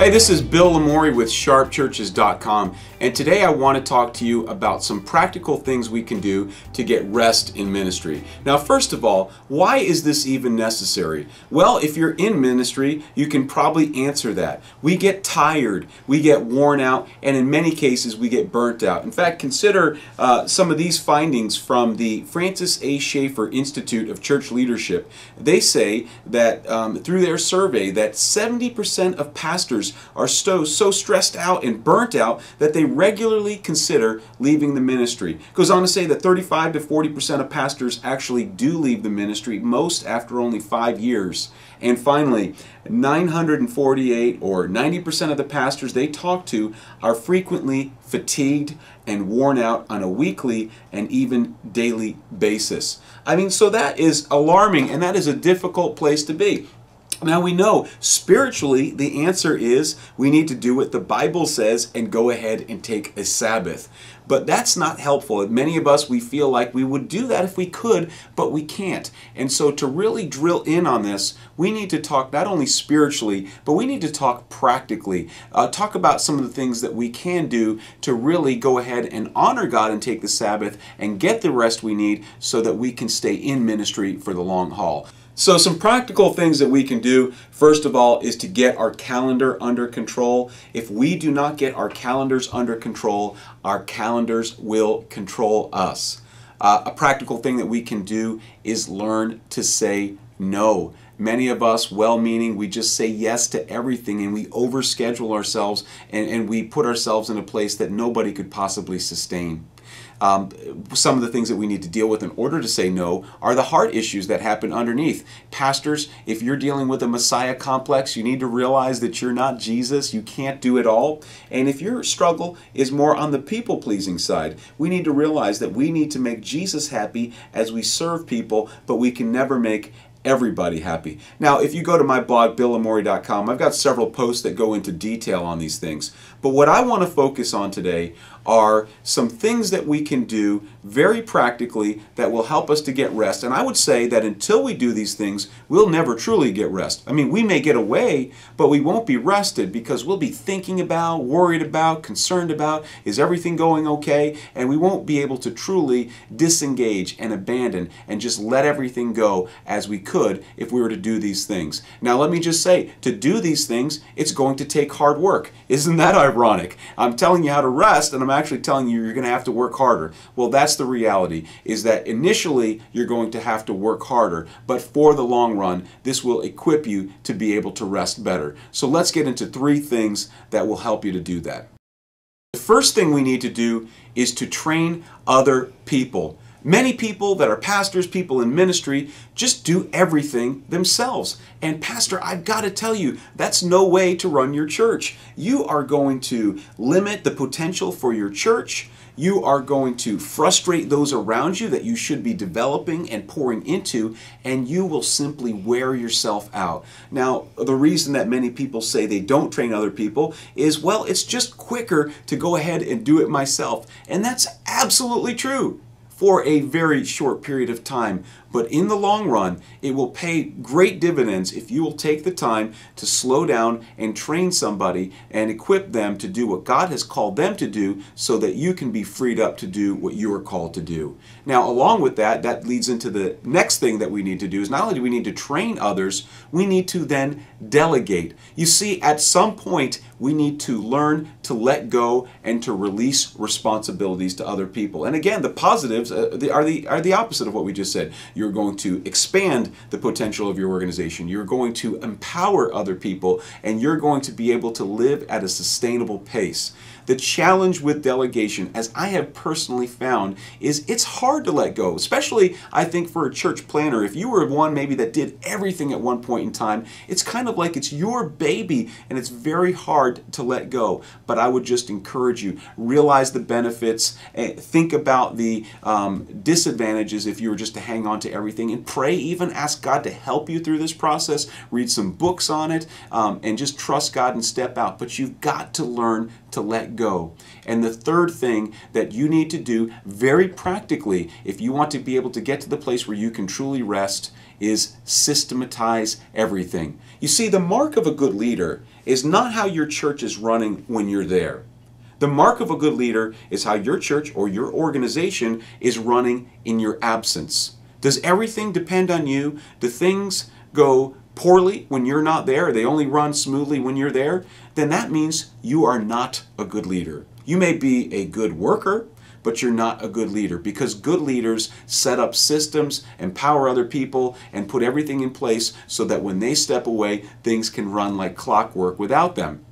Hey, this is Bill Lamori with sharpchurches.com, and today I want to talk to you about some practical things we can do to get rest in ministry. Now, first of all, why is this even necessary? Well, if you're in ministry, you can probably answer that. We get tired, we get worn out, and in many cases we get burnt out. In fact, consider some of these findings from the Francis A. Schaeffer Institute of Church Leadership. They say that through their survey that 70% of pastors are so stressed out and burnt out that they regularly consider leaving the ministry. It goes on to say that 35 to 40% of pastors actually do leave the ministry, most after only 5 years. And finally, 948 or 90% of the pastors they talk to are frequently fatigued and worn out on a weekly and even daily basis. I mean, so that is alarming, and that is a difficult place to be. Now we know spiritually the answer is we need to do what the Bible says and go ahead and take a Sabbath. But that's not helpful. Many of us, we feel like we would do that if we could, but we can't. And so to really drill in on this, we need to talk not only spiritually, but we need to talk practically. Talk about some of the things that we can do to really go ahead and honor God and take the Sabbath and get the rest we need so that we can stay in ministry for the long haul. So some practical things that we can do, first of all, is to get our calendar under control. If we do not get our calendars under control, our calendars will control us. A practical thing that we can do is learn to say no. Many of us, well-meaning, we just say yes to everything and we overschedule ourselves and we put ourselves in a place that nobody could possibly sustain. Some of the things that we need to deal with in order to say no are the heart issues that happen underneath. Pastors, if you're dealing with a Messiah complex, you need to realize that you're not Jesus. You can't do it all. And if your struggle is more on the people-pleasing side, we need to realize that we need to make Jesus happy as we serve people, but we can never make everybody happy. Now, if you go to my blog, BillLamori.com, I've got several posts that go into detail on these things. But what I want to focus on today are some things that we can do very practically that will help us to get rest. And I would say that until we do these things, we'll never truly get rest. I mean, we may get away, but we won't be rested because we'll be thinking about, worried about, concerned about, is everything going okay? And we won't be able to truly disengage and abandon and just let everything go as we could if we were to do these things. Now, let me just say, to do these things, it's going to take hard work. Isn't that ironic? I'm telling you how to rest, and I'm actually telling you you're going to have to work harder. Well, that's the reality, is that initially you're going to have to work harder, but for the long run, this will equip you to be able to rest better. So let's get into 3 things that will help you to do that. The first thing we need to do is to train other people. Many people that are pastors, people in ministry, just do everything themselves. And Pastor, I've got to tell you, that's no way to run your church. You are going to limit the potential for your church. You are going to frustrate those around you that you should be developing and pouring into, and you will simply wear yourself out. Now, the reason that many people say they don't train other people is, well, it's just quicker to go ahead and do it myself. And that's absolutely true for a very short period of time. But in the long run, it will pay great dividends if you will take the time to slow down and train somebody and equip them to do what God has called them to do so that you can be freed up to do what you are called to do. Now, along with that, that leads into the next thing that we need to do is not only do we need to train others, we need to then delegate. You see, at some point, we need to learn to let go and to release responsibilities to other people. And again, the positives are the opposite of what we just said. You're going to expand the potential of your organization. You're going to empower other people, and you're going to be able to live at a sustainable pace. The challenge with delegation, as I have personally found, is it's hard to let go, especially, I think, for a church planner. If you were one maybe that did everything at one point in time, it's kind of like it's your baby, and it's very hard to let go. But I would just encourage you, realize the benefits, think about the disadvantages if you were just to hang on to everything, and pray, even ask God to help you through this process, read some books on it, and just trust God and step out. But you've got to learn to let go. And the third thing that you need to do very practically, if you want to be able to get to the place where you can truly rest, is systematize everything. You see, the mark of a good leader is not how your church is running when you're there. The mark of a good leader is how your church or your organization is running in your absence. Does everything depend on you? Do things go poorly when you're not there? They only run smoothly when you're there? Then that means you are not a good leader. You may be a good worker, but you're not a good leader, because good leaders set up systems, empower other people, and put everything in place so that when they step away, things can run like clockwork without them.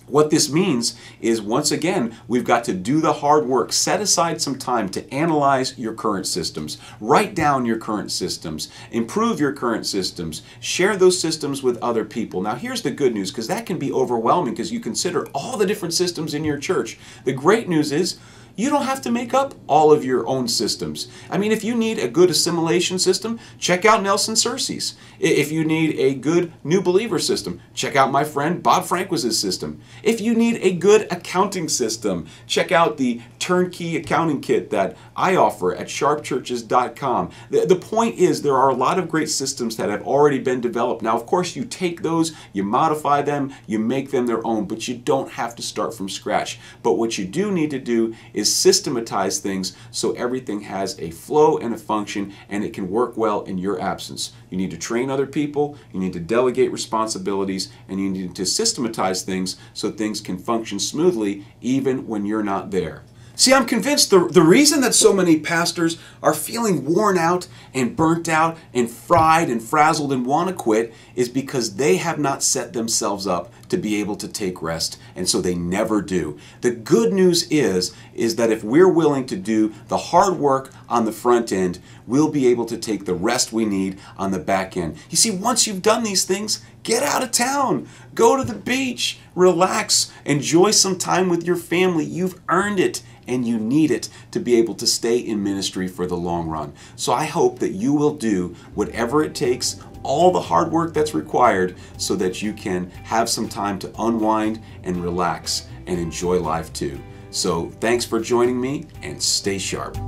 What this means is, once again, we've got to do the hard work. Set aside some time to analyze your current systems. Write down your current systems. Improve your current systems. Share those systems with other people. Now, here's the good news, because that can be overwhelming because you consider all the different systems in your church. The great news is, you don't have to make up all of your own systems. I mean, if you need a good assimilation system, check out Nelson Searcy's. If you need a good new believer system, check out my friend Bob Franquiz's system. If you need a good accounting system, check out the turnkey accounting kit that I offer at sharpchurches.com. The point is, there are a lot of great systems that have already been developed. Now, of course, you take those, you modify them, you make them their own, but you don't have to start from scratch. But what you do need to do is systematize things so everything has a flow and a function, and it can work well in your absence. You need to train other people, you need to delegate responsibilities, and you need to systematize things so things can function smoothly even when you're not there. See, I'm convinced the reason that so many pastors are feeling worn out and burnt out and fried and frazzled and want to quit is because they have not set themselves up to be able to take rest, and so they never do. The good news is that if we're willing to do the hard work on the front end, we'll be able to take the rest we need on the back end. You see, once you've done these things, get out of town, go to the beach, relax, enjoy some time with your family. You've earned it, and you need it to be able to stay in ministry for the long run. So I hope that you will do whatever it takes, all the hard work that's required, so that you can have some time to unwind and relax and enjoy life too. So thanks for joining me, and stay sharp.